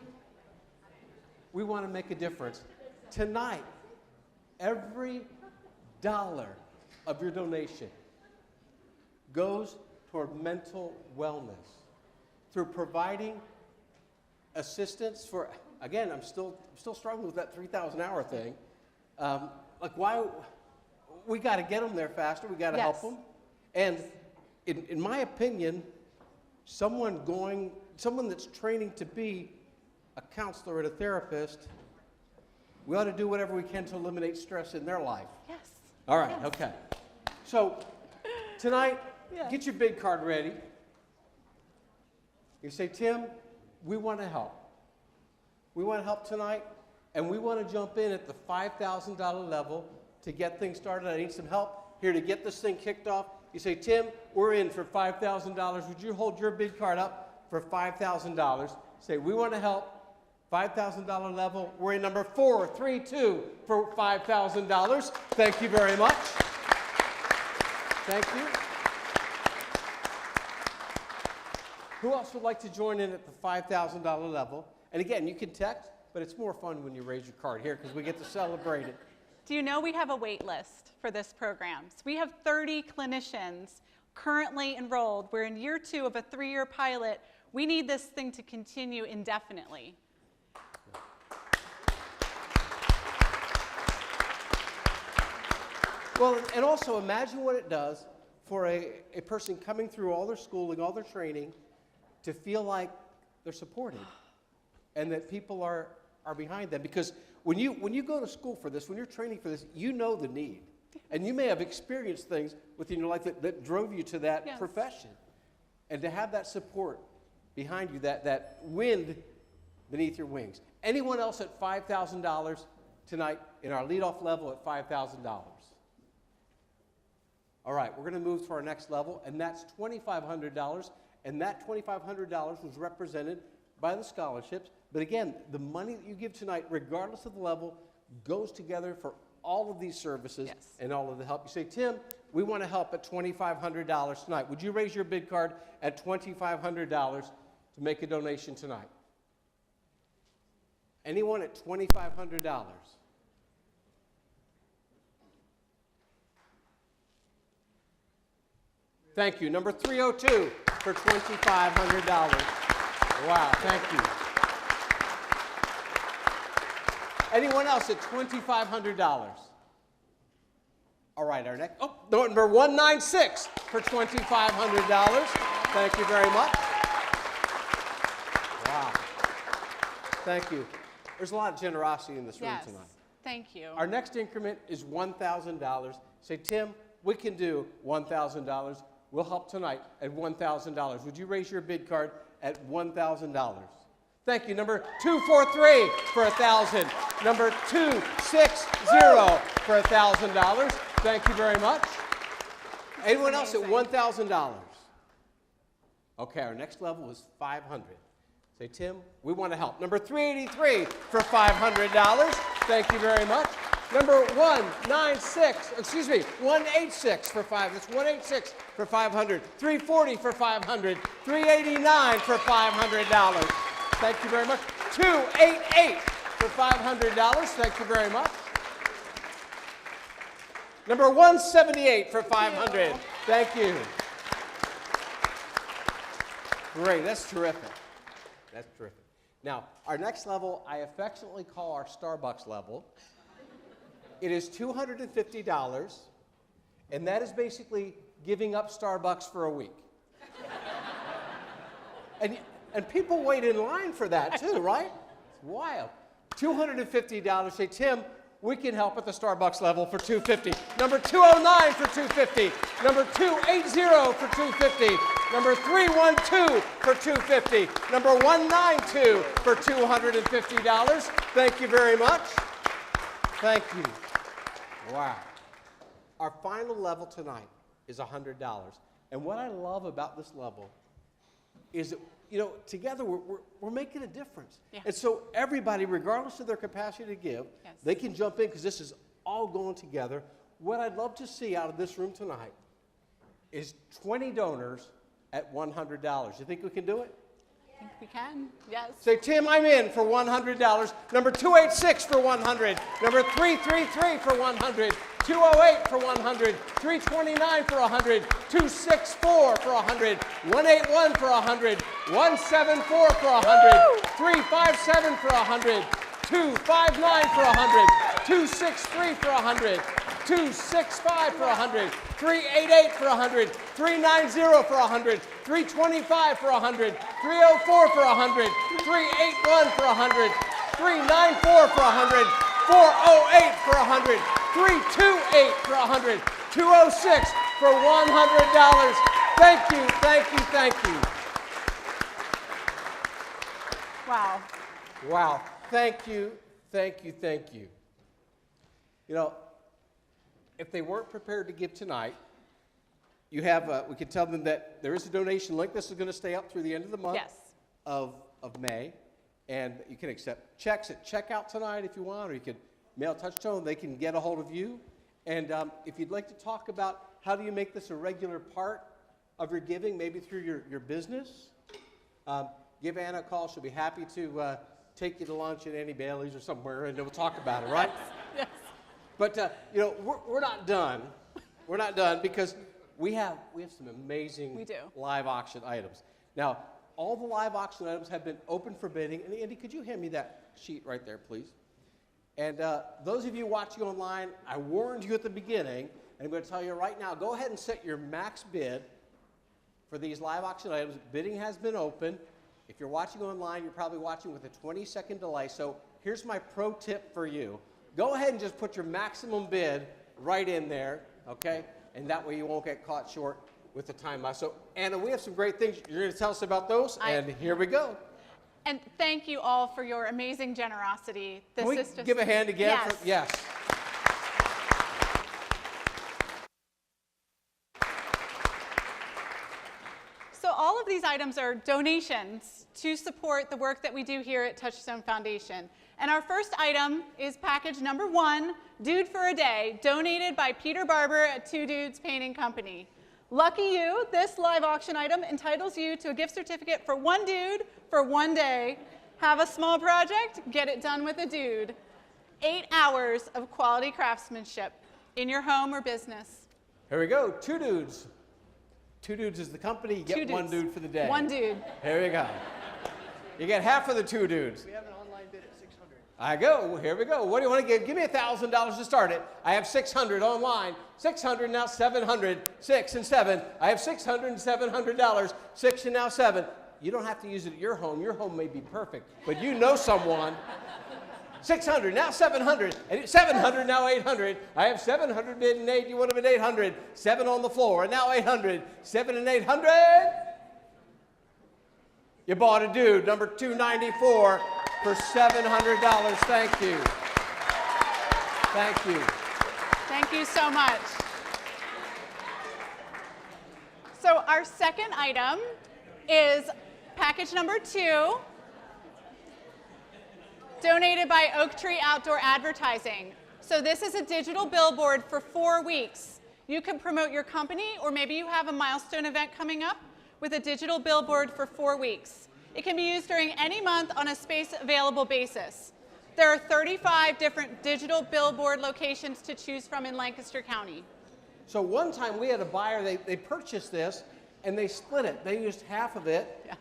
we want to make a difference. Tonight, every dollar of your donation goes toward mental wellness through providing assistance for, again, I'm still struggling with that 3,000 hour thing. Why we got to get them there faster. We got to help them. And in my opinion, someone that's training to be a counselor and a therapist, we ought to do whatever we can to eliminate stress in their life. Yes. All right, Yes. okay. So tonight, get your bid card ready. You say, Tim, we want to help. We want to help tonight, and we want to jump in at the $5,000 level to get things started. I need some help here to get this thing kicked off. You say, Tim, we're in for $5,000. Would you hold your bid card up for $5,000? Say, we want to help. $5,000 level. We're in number 432 for $5,000. Thank you very much. Thank you. Who else would like to join in at the $5,000 level? And again, you can text, but it's more fun when you raise your card here because we get to celebrate it. Do you know we have a wait list for this program? So we have 30 clinicians currently enrolled. We're in year 2 of a 3-year pilot. We need this thing to continue indefinitely. Well, and also imagine what it does for a person coming through all their schooling, all their training, to feel like they're supported and that people are behind them. Because when you go to school for this, when you're training for this, you know the need. And you may have experienced things within your life that drove you to that profession. And to have that support behind you, that wind beneath your wings. Anyone else at $5,000 tonight in our leadoff level at $5,000? All right, we're going to move to our next level, and that's $2,500. And that $2,500 was represented by the scholarships. But again, the money that you give tonight, regardless of the level, goes together for all of these services and all of the help. You say, Tim, we want to help at $2,500 tonight. Would you raise your bid card at $2,500 to make a donation tonight? Anyone at $2,500? Thank you. Number 302. for $2,500. Wow, thank you. Anyone else at $2,500? All right, our next, number 196 for $2,500. Thank you very much. Wow. Thank you. There's a lot of generosity in this room Yes. tonight. Thank you. Our next increment is $1,000. Say, Tim, we can do $1,000. We'll help tonight at $1,000. Would you raise your bid card at $1,000? Thank you. Number 243 for $1,000. Number 260 for $1,000. Thank you very much. Anyone else at $1,000? Okay, our next level is $500. Say, Tim, we want to help. Number 383 for $500. Thank you very much. Number 186 for $500. That's 186 for $500. 340 for $500. 389 for $500. Thank you very much. 288 for $500. Thank you very much. Number 178 for $500. Thank you. Great, that's terrific. That's terrific. Now, our next level, I affectionately call our Starbucks level. It is $250, and that is basically giving up Starbucks for a week. And people wait in line for that too, right? It's wild. $250. Say, Tim, we can help at the Starbucks level for $250. Number 209 for $250. Number 280 for $250. Number 312 for $250. Number 192 for $250. Thank you very much. Thank you. Wow. Our final level tonight is $100. And what I love about this level is that, you know, together we're making a difference. Yeah. And so everybody, regardless of their capacity to give, Yes. they can jump in because this is all going together. What I'd love to see out of this room tonight is 20 donors at $100. You think we can do it? I think we can. Yes. Say, Tim, I'm in for $100. Number 286 for $100. Number 333 for $100. 208 for $100. 329 for $100. 264 for $100. 181 for $100. 174 for $100. 357 for $100. 259 for $100. 263 for $100. 265 for $100. 388 for $100. 390 for $100. 325 for $100. 304 for $100. 381 for $100. 394 for $100. 408 for $100. 328 for $100. 206 for $100. Thank you, thank you, thank you. Wow. Wow. Thank you, thank you, thank you. You know, if they weren't prepared to give tonight, you have, we could tell them that there is a donation link. This is going to stay up through the end of the month Yes. of May. And you can accept checks at checkout tonight if you want, or you could mail Touchstone. They can get a hold of you. And if you'd like to talk about how do you make this a regular part of your giving, maybe through your business, give Anna a call. She'll be happy to take you to lunch at Annie Bailey's or somewhere, and we'll talk about it, right? Yes. But, you know, we're not done. We're not done because we have some amazing We do. live auction items. Now, all the live auction items have been open for bidding. And Andy, could you hand me that sheet right there, please? And those of you watching online, I warned you at the beginning, and I'm going to tell you right now, go ahead and set your max bid for these live auction items. Bidding has been open. If you're watching online, you're probably watching with a 20-second delay. So here's my pro tip for you. Go ahead and just put your maximum bid right in there, okay? And that way you won't get caught short with the time loss. So, Anna, we have some great things. You're going to tell us about those, and here we go. And thank you all for your amazing generosity. This Can we is just, give a hand again? Yes. Yes. So all of these items are donations to support the work that we do here at Touchstone Foundation. And our first item is package number 1, Dude for a Day, donated by Peter Barber at Two Dudes Painting Company. Lucky you, this live auction item entitles you to a gift certificate for one dude for one day. Have a small project, get it done with a dude. 8 hours of quality craftsmanship in your home or business. Here we go. Two Dudes. 2 dudes is the company. You get Two 1 dudes. dude for the day. 1 dude. Here you go. You get half of the 2 dudes. We have an online bid at 600. I go. Here we go. What do you want to give? Give me $1,000 to start it. I have 600 online. 600 now 700. 6 and 7. I have 600 and $700. 6 and now 7. You don't have to use it at your home. Your home may be perfect, but you know someone. 600 now 700. And 700 now 800. I have 700 bid and 8. You want to bid 800. 7 on the floor and now 800. 7 and 800. You bought a dude, number 294, for $700. Thank you. Thank you. Thank you so much. So our second item is package number 2, donated by Oak Tree Outdoor Advertising. So this is a digital billboard for 4 weeks. You can promote your company, or maybe you have a milestone event coming up with a digital billboard for 4 weeks. It can be used during any month on a space available basis. There are 35 different digital billboard locations to choose from in Lancaster County. So one time we had a buyer, they purchased this and they split it. They used half of it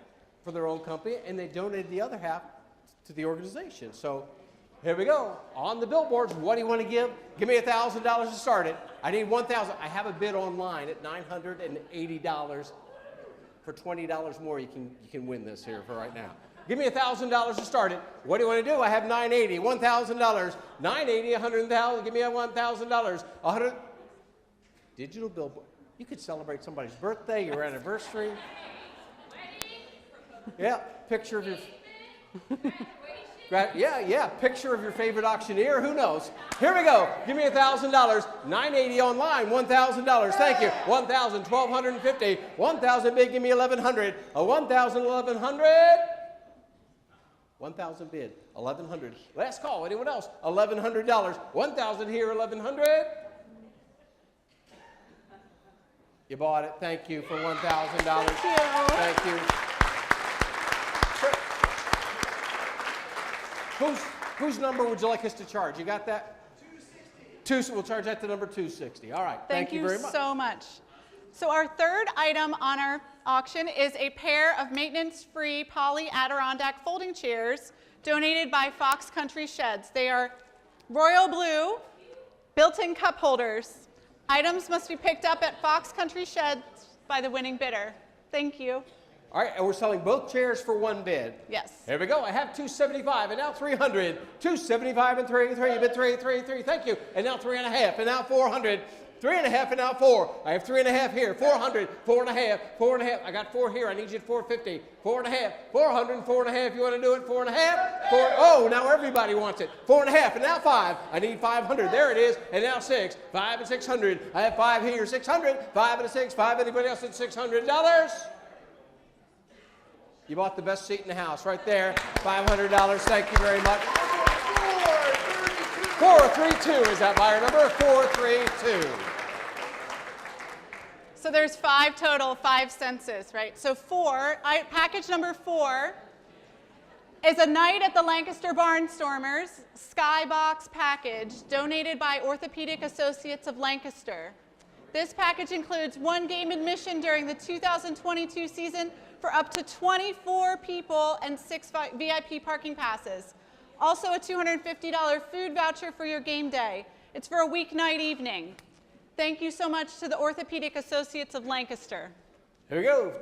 for their own company and they donated the other half to the organization. So here we go. On the billboards, what do you want to give? Give me $1,000 to start it. I need $1,000. I have a bid online at $980. For $20 more, you can win this here for right now. Give me $1,000 to start it. What do you want to do? I have $980, $1,000, $980, $100,000. Give me $1,000, $100. Digital billboard. You could celebrate somebody's birthday, your anniversary. Yeah, picture of your. Picture of your favorite auctioneer. Who knows? Here we go. Give me $1,000. $980 online. $1,000. Thank you. $1,000. $1,250. $1,000 bid. Give me $1,100. $1,000. $1,100. $1,000 bid. $1,100. Last call. Anyone else? $1,100. $1,000 here. $1,100. You bought it. Thank you for $1,000. Thank you. Whose number would you like us to charge? You got that? 260. We'll charge that to number 260. All right. Thank you very much. So much. So our third item on our auction is a pair of maintenance-free poly Adirondack folding chairs donated by Fox Country Sheds. They are royal blue, built-in cup holders. Items must be picked up at Fox Country Sheds by the winning bidder. Thank you. All right, and we're selling both chairs for 1 bid. Yes. Here we go. I have 275 and now 300. 275 and 3, bid 3. Thank you. And now 3.5 and now 400. 3.5 and now 4. I have 3.5 here. 400. 4.5. 4.5. I got 4 here. I need you at 450. 4.5. 400 and 4.5. You want to do it? 4.5. 4. Oh, now everybody wants it. 4.5 and now 5. I need 500. There it is. And now 6. 5 and 600. I have 5 here. 600. 5 and a 6. 5. Anybody else at $600? You bought the best seat in the house right there. $500. Thank you very much. 432 is that buyer number. 432. So there's 5 total, 5 census, right? So package number 4 is a night at the Lancaster Barnstormers Skybox package donated by Orthopedic Associates of Lancaster. This package includes 1 game admission during the 2022 season for up to 24 people and 6 VIP parking passes. Also a $250 food voucher for your game day. It's for a weeknight evening. Thank you so much to the Orthopedic Associates of Lancaster. Here we go.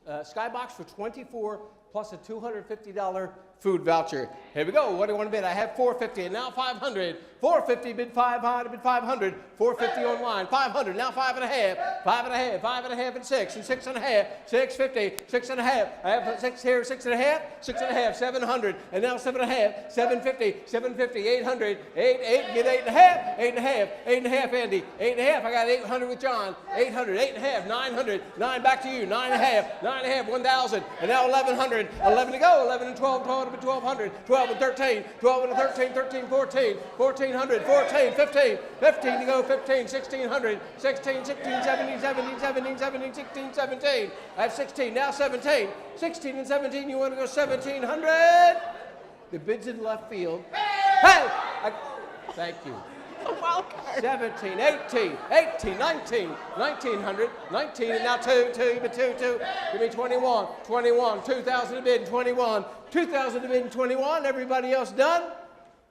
Skybox for 24 plus a $250 food voucher. Here we go. What do you want to bid? I have 450 and now 500. 450 bid 500, bid 500. 450 online. 500 now 5.5. 5.5. 5.5 and 6 and 6.5. 650. 6.5. I have 6 here. 6.5. 6.5. 700 and now 7.5. 750. 750. 800. 8. Get 8.5. 8.5. 8.5. Andy. 8.5. I got 800 with John. 800. 8.5. 900. 9 back to you. 9.5. 9.5. 1,000 and now 1,100. 11 to go. 11 and 12. 12 and 1,200. 12 and 13. 12 and 13. 13. 14. 1,400. 14. 15. 15 to go. 15. 1,600. 16. 16. 17. 17. 17. 17. 16. 17. I have 16. Now 17. 16 and 17. You want to go 1,700? The bid's in left field. Hey! Thank you. Wild card. 17, 18, 18, 19, 1900, 19, and now 2, give me 2. Give me 21, 21, 2,000 to bid, 21, 2,000 to bid, and 21. Everybody else done?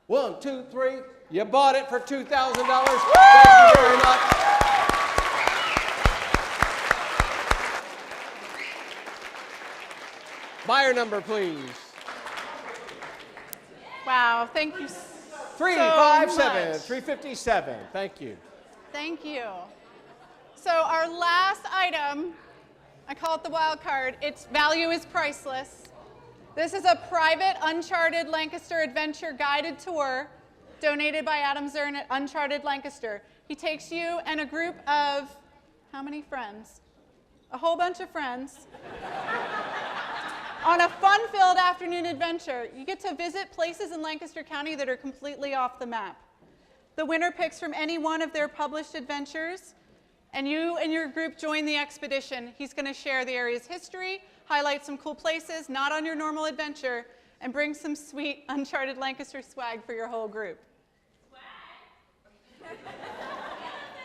1, 2, 3. You bought it for $2,000. Thank you very much. Buyer number, please. Wow, thank you 357, much. 357. Thank you. Thank you. So our last item, I call it the wild card. Its value is priceless. This is a private Uncharted Lancaster adventure guided tour donated by Adam Zern at Uncharted Lancaster. He takes you and a group of, how many friends? A whole bunch of friends. On a fun-filled afternoon adventure. You get to visit places in Lancaster County that are completely off the map. The winner picks from any one of their published adventures, and you and your group join the expedition. He's going to share the area's history, highlight some cool places not on your normal adventure, and bring some sweet Uncharted Lancaster swag for your whole group.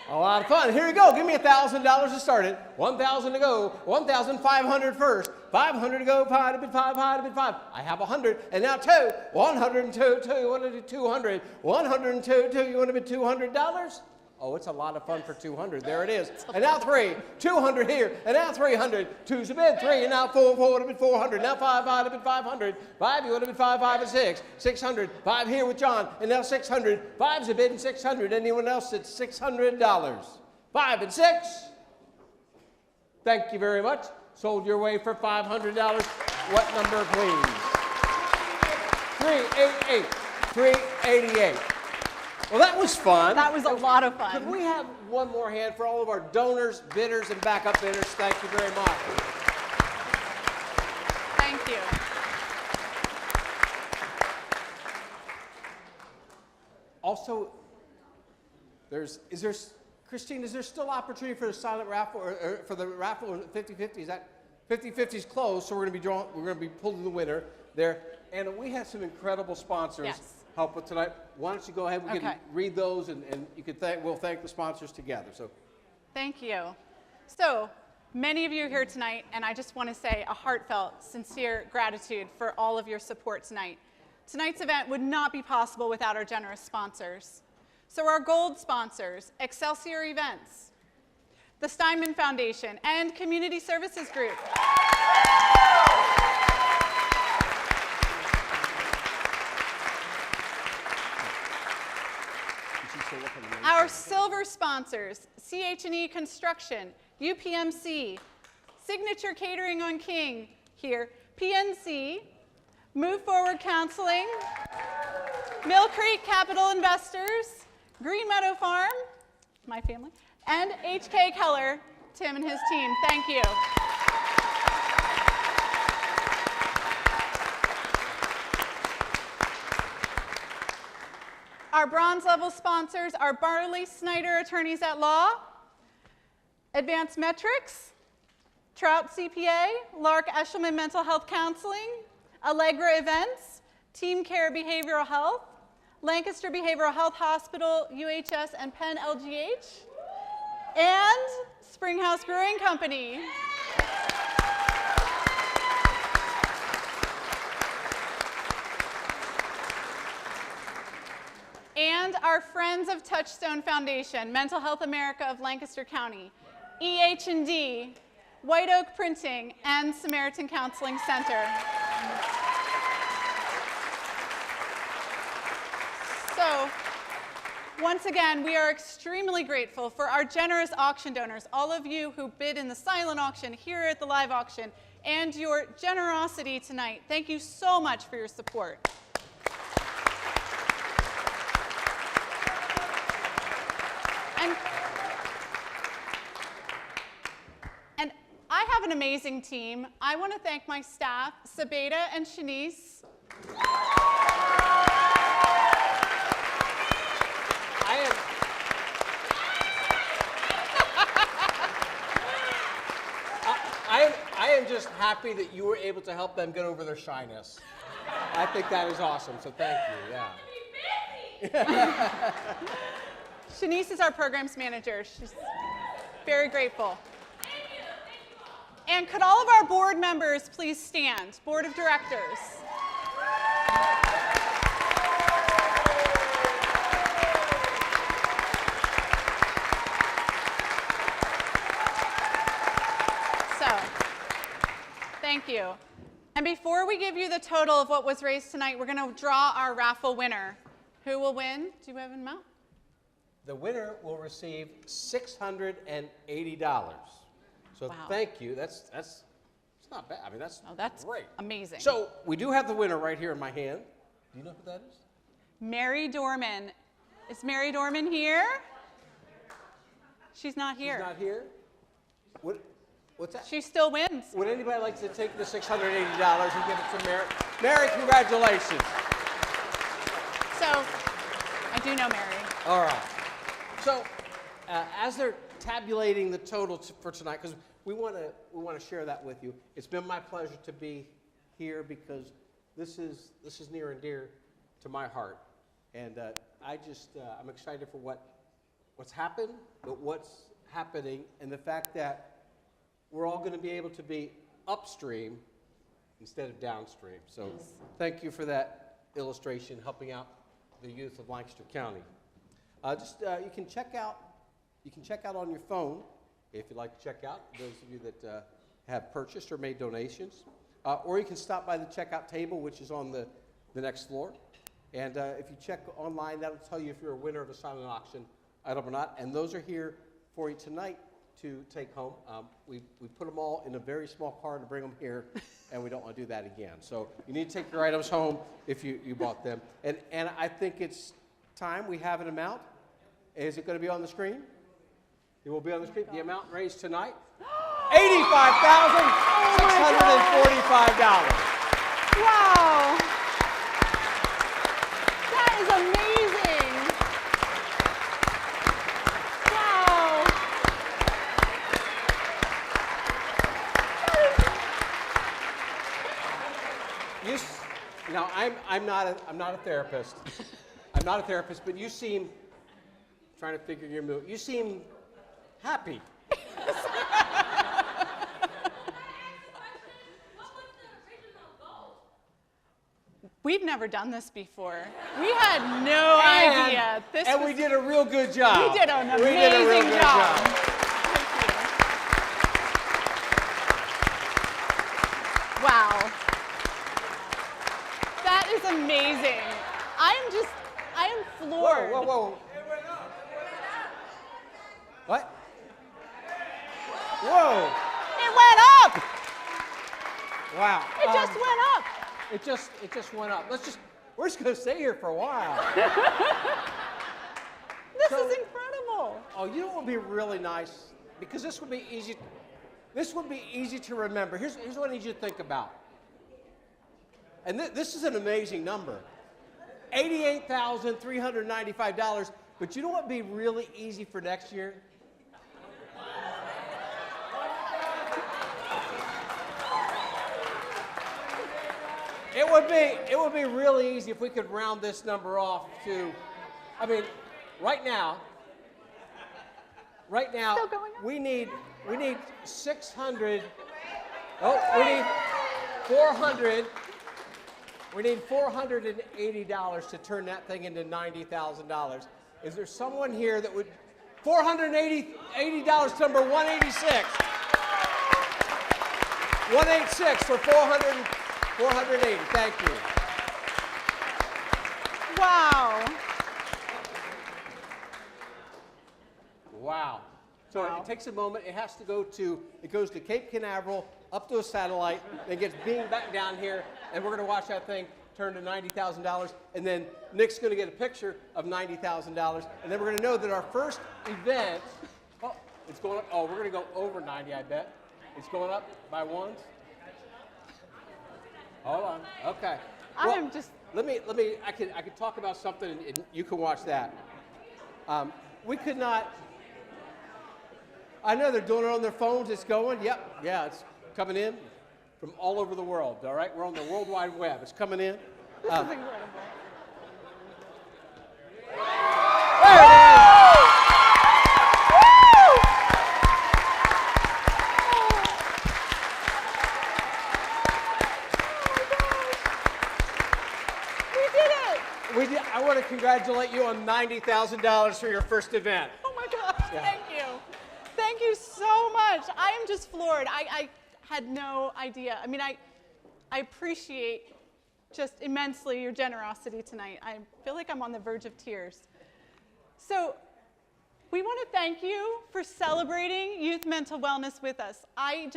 A lot of fun. Here you go. Give me $1,000 to start it. 1,000 to go. 1,500 first. 500 to go. 5 to bid 5. 5 to bid 5. I have 100. And now 2. 102. 2. You want to do 200. 102. 2. You want to bid $200? Oh, it's a lot of fun for 200. There it is. And now 3. 200 here. And now 300. 2's a bid. 3. And now 4. 4 to bid 400. Now 5. 5 to bid 500. 5. You want to bid 5. 5 and 6. 600. 5 here with John. And now 600. 5's a bid and 600. Anyone else? It's $600. 5 and 6. Thank you very much. Sold your way for $500. What number, please? 388. 388. Well, that was fun. That was a lot of fun. Could we have one more hand for all of our donors, bidders, and backup bidders? Thank you very much. Thank you. Also, Christine, is there still opportunity for the silent raffle or for the raffle 50-50? Is that 50-50 is closed, so we're going to be pulling the winner there. And we have some incredible sponsors. Yes. Help with tonight. Why don't you go ahead? We can read those, and you can we'll thank the sponsors together. So, thank you. So many of you are here tonight, and I just want to say a heartfelt, sincere gratitude for all of your support tonight. Tonight's event would not be possible without our generous sponsors. So our gold sponsors: Excelsior Events, the Steinman Foundation, and Community Services Group. Our silver sponsors: CH&E Construction, UPMC, Signature Catering on King here, PNC, Move Forward Counseling, Mill Creek Capital Investors, Green Meadow Farm, my family, and HK Keller, Tim and his team. Thank you. Our bronze level sponsors are Barley Snyder Attorneys at Law, Advanced Metrics, Trout CPA, Lark Eshelman Mental Health Counseling, Allegra Events, Team Care Behavioral Health, Lancaster Behavioral Health Hospital, UHS and Penn LGH, and Springhouse Brewing Company. And our Friends of Touchstone Foundation, Mental Health America of Lancaster County, EH&D, White Oak Printing, and Samaritan Counseling Center. So, once again, we are extremely grateful for our generous auction donors, all of you who bid in the silent auction, here at the live auction, and your generosity tonight. Thank you so much for your support. And I have an amazing team. I want to thank my staff, Sabeda and Shanice. I am just happy that you were able to help them get over their shyness. I think that is awesome, so thank you, yeah. Shanice is our programs manager. She's very grateful. And could all of our board members please stand? Board of Directors. So, thank you. And before we give you the total of what was raised tonight, we're going to draw our raffle winner. Who will win? Do you have an amount? The winner will receive $680. So Wow. thank you. That's it's not bad. I mean, that's great. Amazing. So we do have the winner right here in my hand. Do you know who that is? Mary Dorman. Is Mary Dorman here? She's not here. She's not here. What's that? She still wins. Would anybody like to take the $680 and give it to Mary? Mary, congratulations. So, I do know Mary. All right. So, as they're tabulating the total for tonight, because we want to share that with you. It's been my pleasure to be here because this is near and dear to my heart, and I'm excited for what's happened, but what's happening, and the fact that we're all going to be able to be upstream instead of downstream. So, thank you for that illustration, helping out the youth of Lancaster County. You can check out on your phone if you'd like to check out, those of you that have purchased or made donations. Or you can stop by the checkout table, which is on the next floor. And if you check online, that'll tell you if you're a winner of a silent auction item or not. And those are here for you tonight to take home. We put them all in a very small car to bring them here, and we don't want to do that again. So you need to take your items home if you bought them. And I think it's time we have an amount. Is it going to be on the screen? It will be on the screen. The amount raised tonight, $85,645. Wow. That is amazing. Wow. Now, I'm not a therapist. I'm not a therapist, but you seem, trying to figure your mood, you seem happy. We've never done this before. We had no idea. We did a real good job. We did an amazing job. Wow. That is amazing. I am floored. Whoa. What? Whoa. It went up. Wow. It just went up. It just went up. We're just going to stay here for a while. This is incredible. Oh, you know what would be really nice? Because this would be easy. This would be easy to remember. Here's what I need you to think about. And this is an amazing number. $88,395. But you know what would be really easy for next year? It would be really easy if we could round this number off to, I mean, right now, we need 600. We need 400. We need $480 to turn that thing into $90,000. Is there someone here that would $480 number 186? 186 for 480. Thank you. Wow. Wow. So it takes a moment. It has to go to, it goes to Cape Canaveral, up to a satellite, then gets beamed back down here, and we're going to watch that thing turn to $90,000. And then Nick's going to get a picture of $90,000. And then we're going to know that our first event, oh, it's going up. Oh, we're going to go over 90, I bet. It's going up by ones. Hold on. Okay. I'm just. Let me. I could talk about something, and you can watch that. We could not. I know they're doing it on their phones. It's going. Yep. Yeah. It's coming in from all over the world. All right. We're on the World Wide Web. It's coming in. This is incredible. There it is. congratulate you on $90,000 for your first event. Oh my gosh, thank you. Thank you so much. I am just floored. I had no idea. I mean, I appreciate just immensely your generosity tonight. I feel like I'm on the verge of tears. So we want to thank you for celebrating youth mental wellness with us. I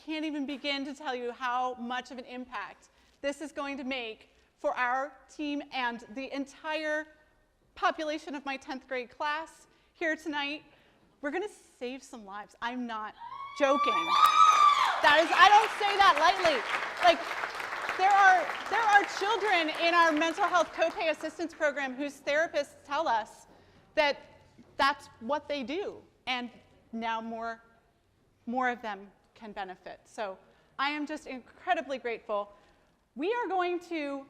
can't even begin to tell you how much of an impact this is going to make for our team and the entire population of my 10th grade class here tonight. We're going to save some lives. I'm not joking. I don't say that lightly. Like, there are children in our mental health copay assistance program whose therapists tell us that that's what they do, and now more of them can benefit. So I am just incredibly grateful. We are going to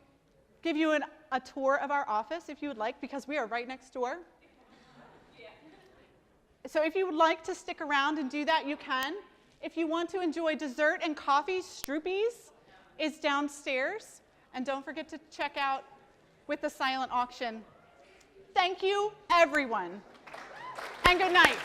give you a tour of our office if you would like, because we are right next door. So if you would like to stick around and do that, you can. If you want to enjoy dessert and coffee, Stroopies is downstairs. And don't forget to check out with the silent auction. Thank you, everyone. And good night.